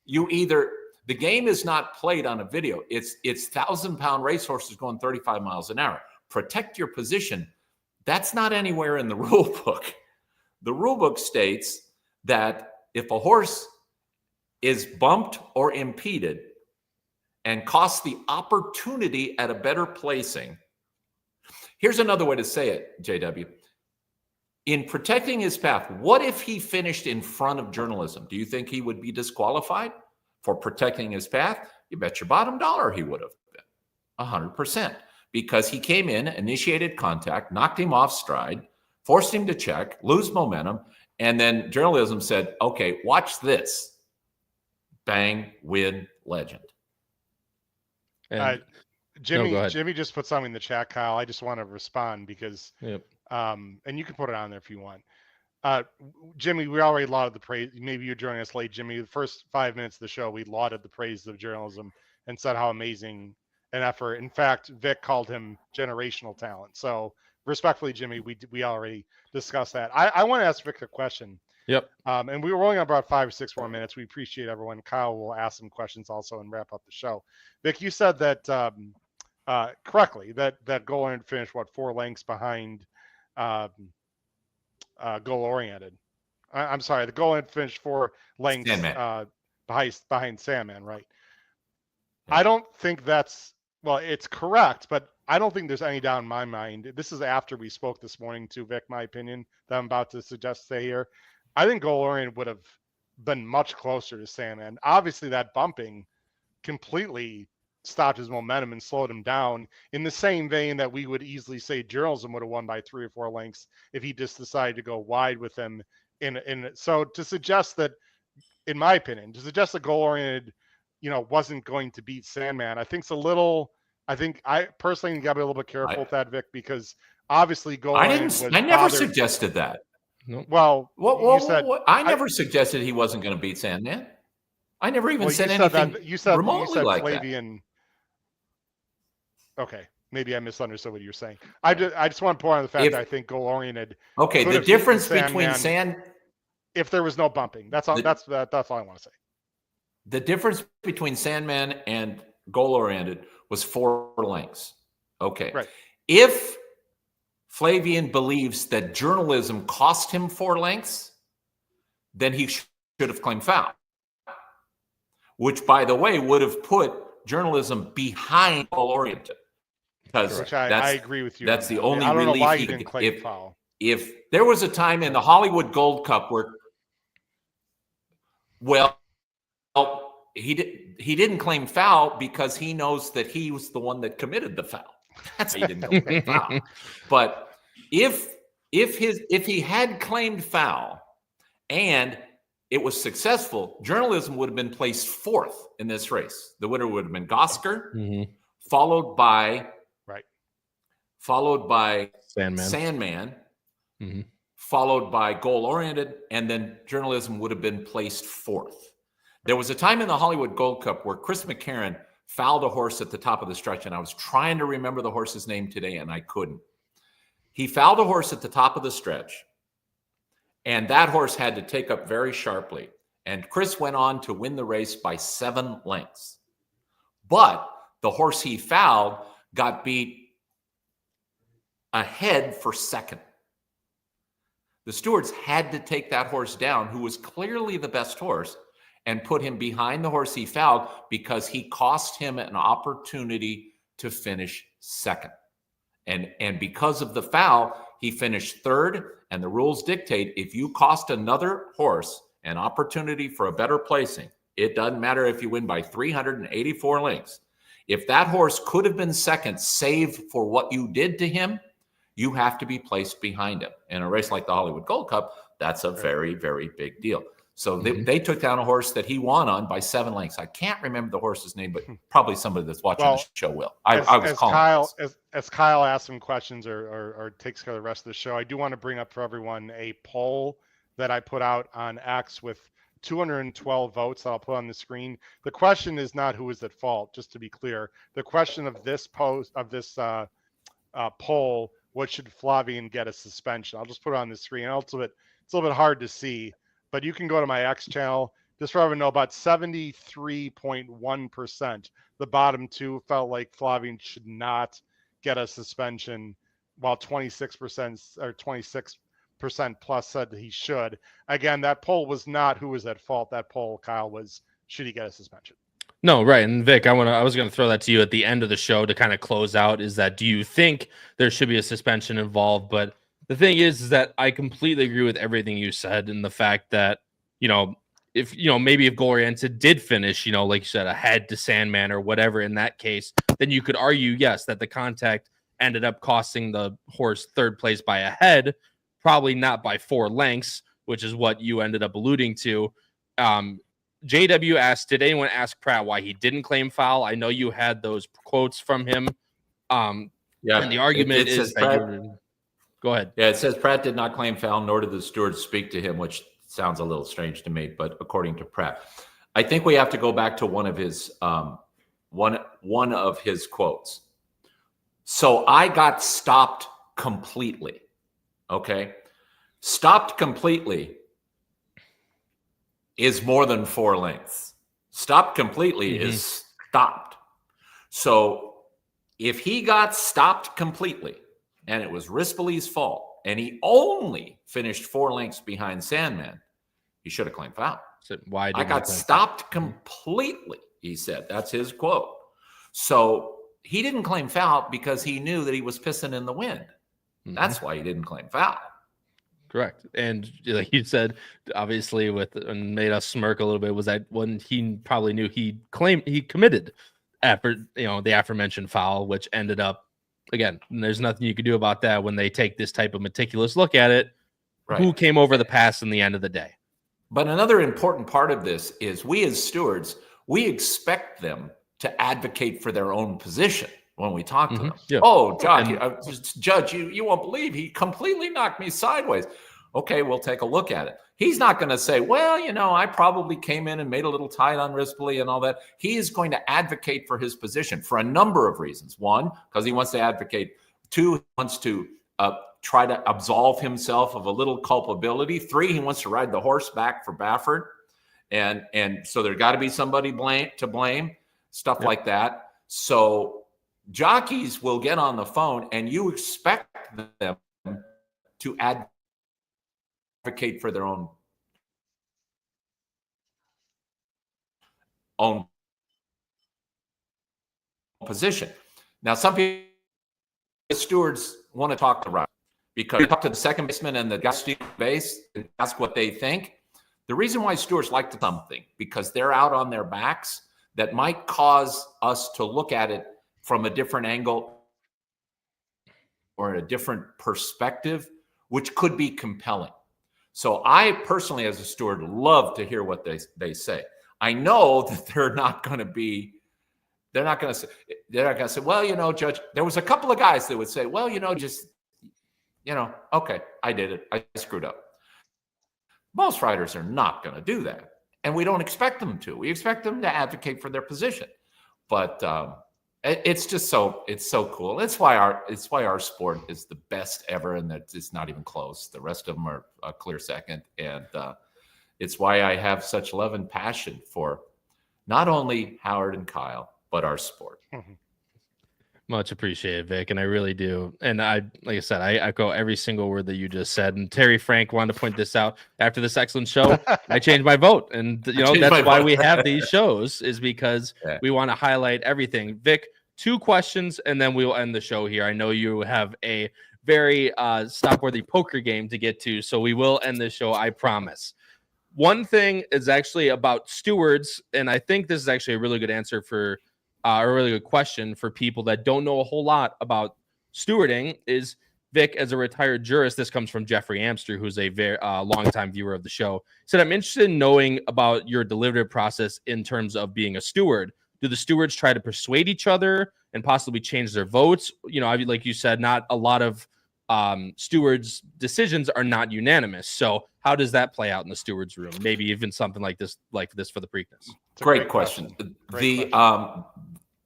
The game is not played on a video. It's 1,000-pound racehorses going 35 miles an hour. Protect your position. That's not anywhere in the rule book. The rule book states that if a horse is bumped or impeded and costs the opportunity at a better placing, here's another way to say it, JW. In protecting his path, what if he finished in front of journalism? Do you think he would be disqualified for protecting his path? You bet your bottom dollar he would have been, 100%, because he came in, initiated contact, knocked him off stride, forced him to check, lose momentum, and then journalism said, okay, watch this. Bang, win, legend. Jimmy just put something in the chat, Kyle. I just want to respond because, Yep. and you can put it on there if you want. Jimmy, we already lauded the praise. Maybe you're joining us late, Jimmy. The first 5 minutes of the show, we lauded the praise of journalism and said how amazing an effort. In fact, Vic called him generational talent. So respectfully, Jimmy, we already discussed that. I want to ask Vic a question. Yep. And we were rolling about 5 or 6 more minutes. We appreciate everyone. Kyle will ask some questions also and wrap up the show. Vic, you said that correctly that goal and finished 4 lengths behind goal oriented. I'm sorry, the goal and finished 4 lengths behind Sandman, right? Yeah. I don't think that's it's correct, but I don't think there's any doubt in my mind. This is after we spoke this morning to Vic, my opinion, that I'm about to suggest say here. I think goal oriented would have been much closer to Sandman. Obviously, that bumping completely stopped his momentum and slowed him down in the same vein that we would easily say journalism would have won by 3 or 4 lengths if he just decided to go wide with him. So to suggest that, in my opinion, that goal oriented, wasn't going to beat Sandman, I think I personally got to be a little bit careful with that, Vic, because obviously goal oriented I never suggested that. No. Well, you said I never suggested he wasn't going to beat Sandman. I never even said anything remotely like Flavian. That. Okay, maybe I misunderstood what you were saying. I just want to point on the fact that I think goal oriented. Okay, the difference between if there was no bumping, that's all. That's all I want to say. The difference between Sandman and goal oriented was 4 lengths. Okay, right. If Flavian believes that journalism cost him 4 lengths, then he should have claimed foul, which, by the way, would have put journalism behind goal-oriented. Which I agree with you. That's the only relief. I don't know why he didn't claim foul. If there was a time in the Hollywood Gold Cup where, he didn't claim foul because he knows that he was the one that committed the foul. That's why he didn't claim foul. But if he had claimed foul and it was successful, journalism would have been placed 4th in this race. The winner would have been Gosker, followed by Sandman, followed by goal oriented, and then journalism would have been placed 4th. There was a time in the Hollywood Gold Cup where Chris McCarron fouled a horse at the top of the stretch, and I was trying to remember the horse's name today, and I couldn't. He fouled a horse at the top of the stretch, and that horse had to take up very sharply, and Chris went on to win the race by 7 lengths. But the horse he fouled got beat ahead for 2nd. The stewards had to take that horse down, who was clearly the best horse, and put him behind the horse he fouled because he cost him an opportunity to finish 2nd. And because of the foul, he finished 3rd, and the rules dictate if you cost another horse an opportunity for a better placing, it doesn't matter if you win by 384 lengths. If that horse could have been 2nd, save for what you did to him, you have to be placed behind him. In a race like the Hollywood Gold Cup, that's a very, very big deal. So they took down a horse that he won on by 7 lengths. I can't remember the horse's name, but probably somebody that's watching the show will. As Kyle asks some questions or takes care of the rest of the show, I do want to bring up for everyone a poll that I put out on X with 212 votes that I'll put on the screen. The question is not who is at fault, just to be clear. The question of this poll, what should Flavien get a suspension? I'll just put it on the screen. It's a little bit hard to see, but you can go to my X channel. Just for everyone to know, about 73.1%, the bottom two felt like Flavien should not get a suspension, while 26% or 26% plus said that he should. Again, that poll was not who was at fault. That poll, Kyle, was should he get a suspension? No, right. And Vic, I was going to throw that to you at the end of the show to kind of close out. Is that, do you think there should be a suspension involved? But the thing is that I completely agree with everything you said, and the fact that, if maybe if Glorienta did finish, like you said, ahead to Sandman or whatever in that case, then you could argue, yes, that the contact ended up costing the horse third place by a head, probably not by 4 lengths, which is what you ended up alluding to. JW asked, did anyone ask Prat why he didn't claim foul? I know you had those quotes from him. And the argument is that go ahead. Yeah, it says Prat did not claim foul, nor did the steward speak to him, which sounds a little strange to me, but according to Prat. I think we have to go back to one of his quotes. So I got stopped completely. Okay. Stopped completely is more than 4 lengths. Stopped completely is stopped. So if he got stopped completely and it was Rispoli's fault and he only finished 4 lengths behind Sandman, he should have claimed foul. So why I got stopped completely, he said. That's his quote. So he didn't claim foul because he knew that he was pissing in the wind. That's why he didn't claim foul. Correct. And like you said, obviously, and made us smirk a little bit, was that when he probably knew he committed after the aforementioned foul, which ended up, again, there's nothing you could do about that when they take this type of meticulous look at it. Right. Who came over the pass in the end of the day? But another important part of this is we as stewards, we expect them to advocate for their own position when we talk to them. Yeah. Oh, jockey, Judge, you won't believe he completely knocked me sideways. Okay, we'll take a look at it. He's not going to say, well, I probably came in and made a little tight on Rispoli and all that. He is going to advocate for his position for a number of reasons. 1, because he wants to advocate. 2, he wants to try to absolve himself of a little culpability. 3, he wants to ride the horse back for Baffert. And so there got to be somebody to blame, stuff like that. So jockeys will get on the phone and you expect them to advocate for their own position. Now, some people, the stewards, want to talk to Ryan because you talk to the second baseman and the guy stealing base and ask what they think. The reason why stewards like to something because they're out on their backs that might cause us to look at it from a different angle or a different perspective, which could be compelling. So I personally, as a steward, love to hear what they say. I know that they're not going to say, well, Judge, there was a couple of guys that would say, well, okay, I did it. I screwed up. Most riders are not going to do that. And we don't expect them to. We expect them to advocate for their position. But it's so cool. It's why our sport is the best ever, and that it's not even close. The rest of them are a clear second, and it's why I have such love and passion for not only Howard and Kyle, but our sport. Much appreciated, Vic, and I really do. And like I said, I echo every single word that you just said. And Terry Frank wanted to point this out after this excellent show. I changed my vote, and that's why we have these shows, is because we want to highlight everything. Vic, 2 questions, and then we will end the show here. I know you have a very stop-worthy poker game to get to, so we will end this show, I promise. One thing is actually about stewards, and I think this is actually a really good answer for a really good question for people that don't know a whole lot about stewarding. Is, Vic, as a retired jurist, this comes from Jeffrey Amster, who's a very longtime viewer of the show, said, I'm interested in knowing about your deliberative process in terms of being a steward. Do the stewards try to persuade each other and possibly change their votes? Like you said, not a lot of stewards' decisions are not unanimous. So how does that play out in the stewards' room? Maybe even something like this for the Preakness. Great question.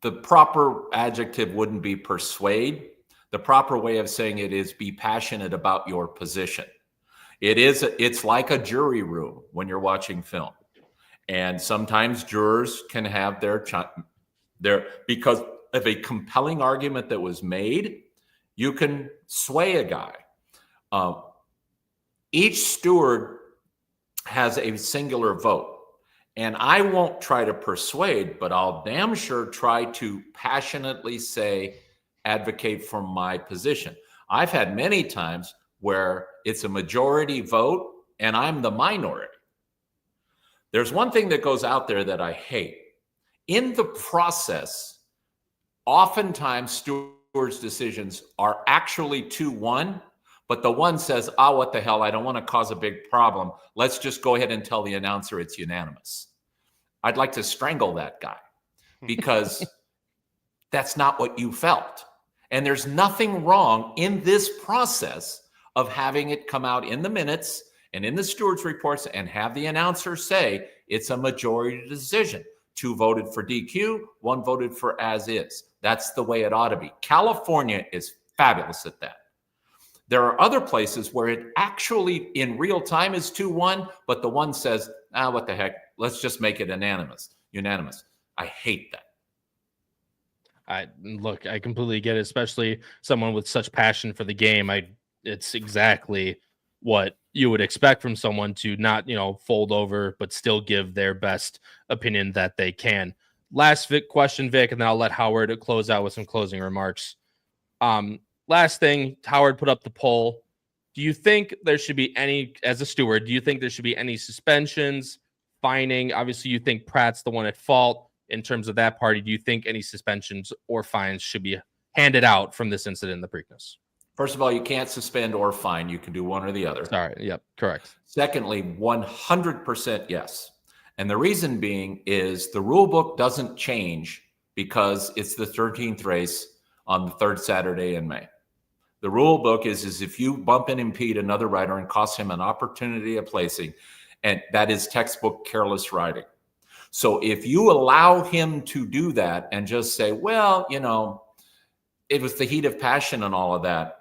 The proper adjective wouldn't be persuade. The proper way of saying it is be passionate about your position. It's like a jury room when you're watching film. And sometimes jurors can have their because of a compelling argument that was made, you can sway a guy. Each steward has a singular vote. And I won't try to persuade, but I'll damn sure try to passionately advocate for my position. I've had many times where it's a majority vote and I'm the minority. There's one thing that goes out there that I hate. In the process, oftentimes stewards' decisions are actually 2-1, but the one says, what the hell, I don't want to cause a big problem. Let's just go ahead and tell the announcer it's unanimous. I'd like to strangle that guy because that's not what you felt. And there's nothing wrong in this process of having it come out in the minutes and in the stewards' reports and have the announcer say it's a majority decision. 2 voted for DQ, 1 voted for as is. That's the way it ought to be. California is fabulous at that. There are other places where it actually in real time is 2-1, but the one says, what the heck, let's just make it unanimous. I hate that. I completely get it, especially someone with such passion for the game. It's exactly what you would expect from someone to not, fold over, but still give their best opinion that they can. Last question, Vic, and then I'll let Howard close out with some closing remarks. Last thing, Howard put up the poll. Do you think there should be any, as a steward, do you think there should be any suspensions, fining? Obviously, you think Pratt's the one at fault in terms of that party. Do you think any suspensions or fines should be handed out from this incident in the Preakness? First of all, you can't suspend or fine. You can do one or the other. Sorry. Yep. Correct. Secondly, 100% yes. And the reason being is the rule book doesn't change because it's the 13th race on the 3rd Saturday in May. The rule book is if you bump and impede another rider and cost him an opportunity of placing, and that is textbook careless riding. So if you allow him to do that and just say, well, it was the heat of passion and all of that,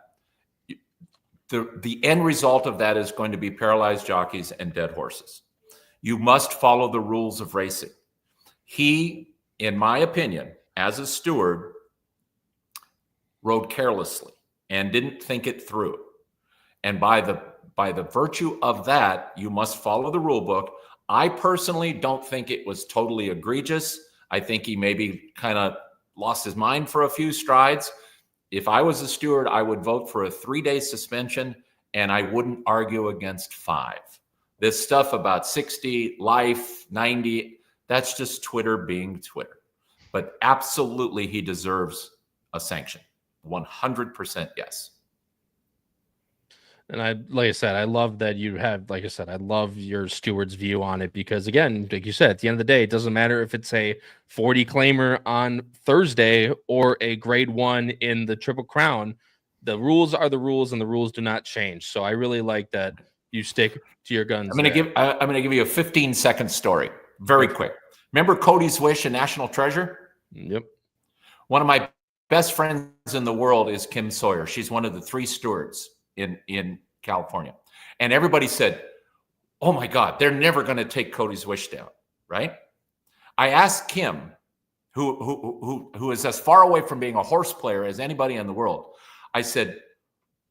the end result of that is going to be paralyzed jockeys and dead horses. You must follow the rules of racing. He, in my opinion, as a steward, rode carelessly and didn't think it through. And by the virtue of that, you must follow the rule book. I personally don't think it was totally egregious. I think he maybe kind of lost his mind for a few strides. If I was a steward, I would vote for a 3-day suspension, and I wouldn't argue against 5. This stuff about 60, life, 90, that's just Twitter being Twitter. But absolutely, he deserves a sanction. 100% yes. And like I said, I love that you have, like I said, I love your steward's view on it because, again, like you said, at the end of the day, it doesn't matter if it's a 40 claimer on Thursday or a grade 1 in the Triple Crown. The rules are the rules, and the rules do not change. So I really like that you stick to your guns. I'm going to give you a 15-second story, very quick. Remember Cody's Wish and National Treasure? Yep. One of my best friends in the world is Kim Sawyer. She's one of the 3 stewards in California. And everybody said, oh my God, they're never going to take Cody's Wish down, right? I asked Kim, who is as far away from being a horse player as anybody in the world. I said,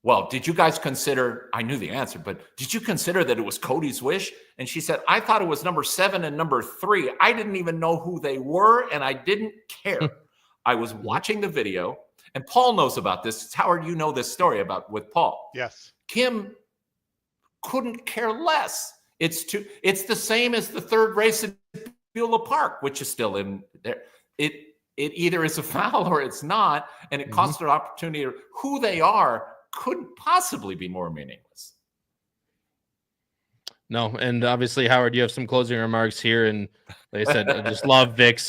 well, did you guys consider, I knew the answer, but did you consider that it was Cody's Wish? And she said, I thought it was number 7 and number 3. I didn't even know who they were, and I didn't care. I was watching the video. And Paul knows about this. Howard, you know this story with Paul. Yes. Kim couldn't care less. It's the same as the 3rd race at Beulah Park, which is still in there. It either is a foul or it's not, and it costs an opportunity. Who they are couldn't possibly be more meaningless. No, and obviously, Howard, you have some closing remarks here, and like I said, I just love Vic's.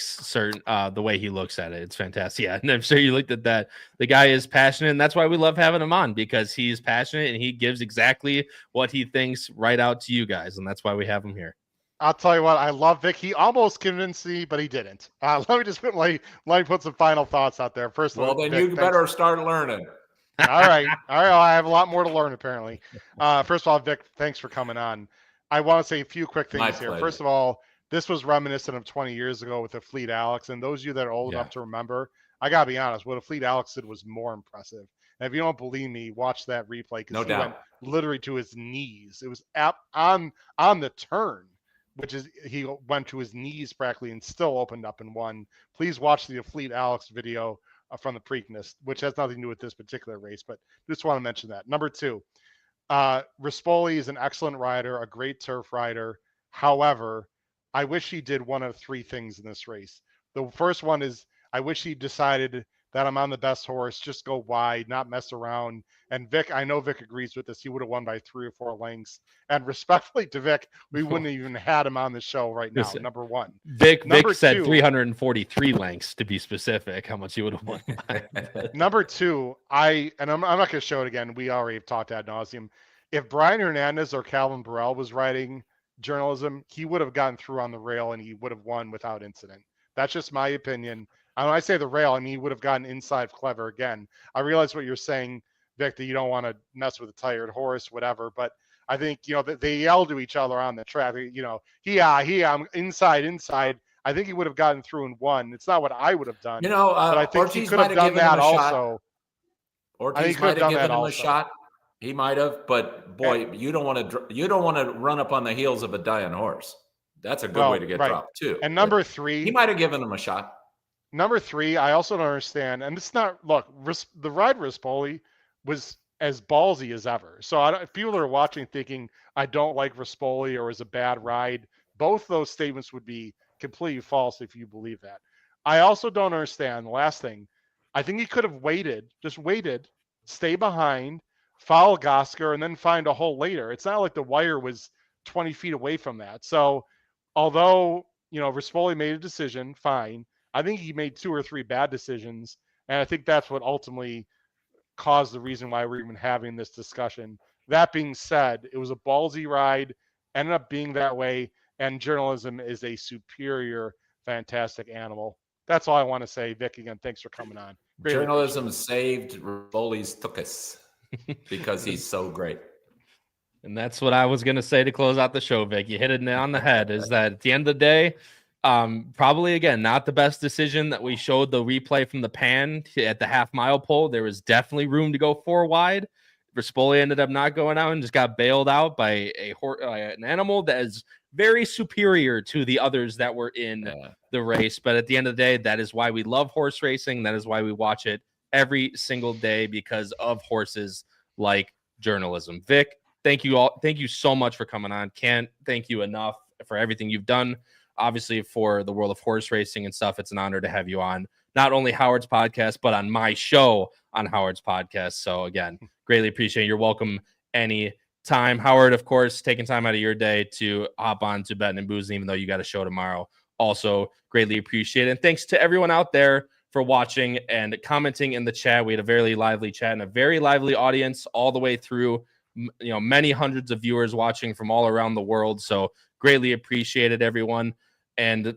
Certain the way he looks at it. It's fantastic. Yeah, and I'm sure you looked at that. The guy is passionate, and that's why we love having him on, because he's passionate and he gives exactly what he thinks right out to you guys, and that's why we have him here. I'll tell you what, I love Vic. He almost convinced me, but he didn't. Let me just let me put some final thoughts out there. First of all, then Vic, you better start learning. All right. I have a lot more to learn, apparently. First of all, Vic, thanks for coming on. I want to say a few quick things here. First of all, this was reminiscent of 20 years ago with the Fleet Alex. And those of you that are old enough to remember, I got to be honest, what a Fleet Alex did was more impressive. And if you don't believe me, watch that replay, because he went literally to his knees. It was on the turn, which is he went to his knees practically and still opened up and won. Please watch the Fleet Alex video from the Preakness, which has nothing to do with this particular race, but just want to mention that. Number two, Rispoli is an excellent rider, a great turf rider. However, I wish he did one of three things in this race. The first one is I wish he decided that I'm on the best horse, just go wide, not mess around. And Vic, I know Vic agrees with this. He would have won by 3 or 4 lengths. And respectfully to Vic, we wouldn't even had him on the show right now. Listen, number one. Vic said 343 lengths to be specific. How much he would have won by. Number two, I'm not going to show it again. We already have talked ad nauseum. If Brian Hernandez or Calvin Burrell was writing journalism, he would have gotten through on the rail and he would have won without incident. That's just my opinion. When I say the rail, I mean, he would have gotten inside clever again. I realize what you're saying, Vic, that you don't want to mess with a tired horse, whatever. But I think, they yell to each other on the track. I'm inside. I think he would have gotten through and won. It's not what I would have done. But I think Ortiz he could have done that also. Ortiz might have given him a shot. He might have, but boy, you don't want to run up on the heels of a dying horse. That's a good way to get dropped too. And number three, he might have given him a shot. Number three, I also don't understand, and it's not. Look, the ride Rispoli was as ballsy as ever. So if people are watching thinking I don't like Rispoli or is a bad ride, both those statements would be completely false if you believe that. I also don't understand. The last thing, I think he could have just waited, stay behind, follow Gosker, and then find a hole later. It's not like the wire was 20 feet away from that. So although Rispoli made a decision, fine. I think he made 2 or 3 bad decisions, and I think that's what ultimately caused the reason why we're even having this discussion. That being said, it was a ballsy ride, ended up being that way, and journalism is a superior, fantastic animal. That's all I want to say. Vic, again, thanks for coming on. Journalism saved Rispoli's tuchus because he's so great. And that's what I was going to say to close out the show, Vic. You hit it on the head, is that at the end of the day, probably, again, not the best decision that we showed the replay from the pan at the half-mile pole. There was definitely room to go 4 wide. Rispoli ended up not going out and just got bailed out by an animal that is very superior to the others that were in the race. But at the end of the day, that is why we love horse racing. That is why we watch it every single day, because of horses like journalism. Vic, thank you all. Thank you so much for coming on. Can't thank you enough for everything you've done. Obviously, for the world of horse racing and stuff, it's an honor to have you on not only Howard's podcast, but on my show on Howard's podcast. So again, greatly appreciate it. You're welcome anytime. Howard, of course, taking time out of your day to hop on to Bettin N Boozin, even though you got a show tomorrow. Also greatly appreciate it. And thanks to everyone out there for watching and commenting in the chat. We had a very lively chat and a very lively audience all the way through, many hundreds of viewers watching from all around the world. So greatly appreciated, everyone. And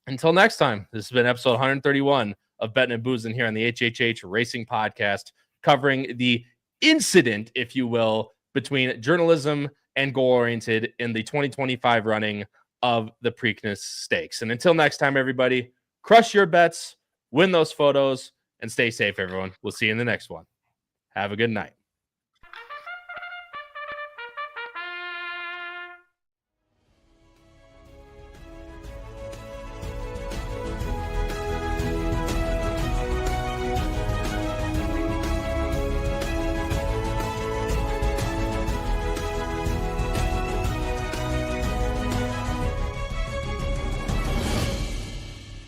until next time, this has been episode 131 of Bettin N Boozin here on the HHH Racing Podcast, covering the incident, if you will, between journalism and goal-oriented in the 2025 running of the Preakness Stakes. And until next time, everybody, crush your bets, win those photos, and stay safe, everyone. We'll see you in the next one. Have a good night.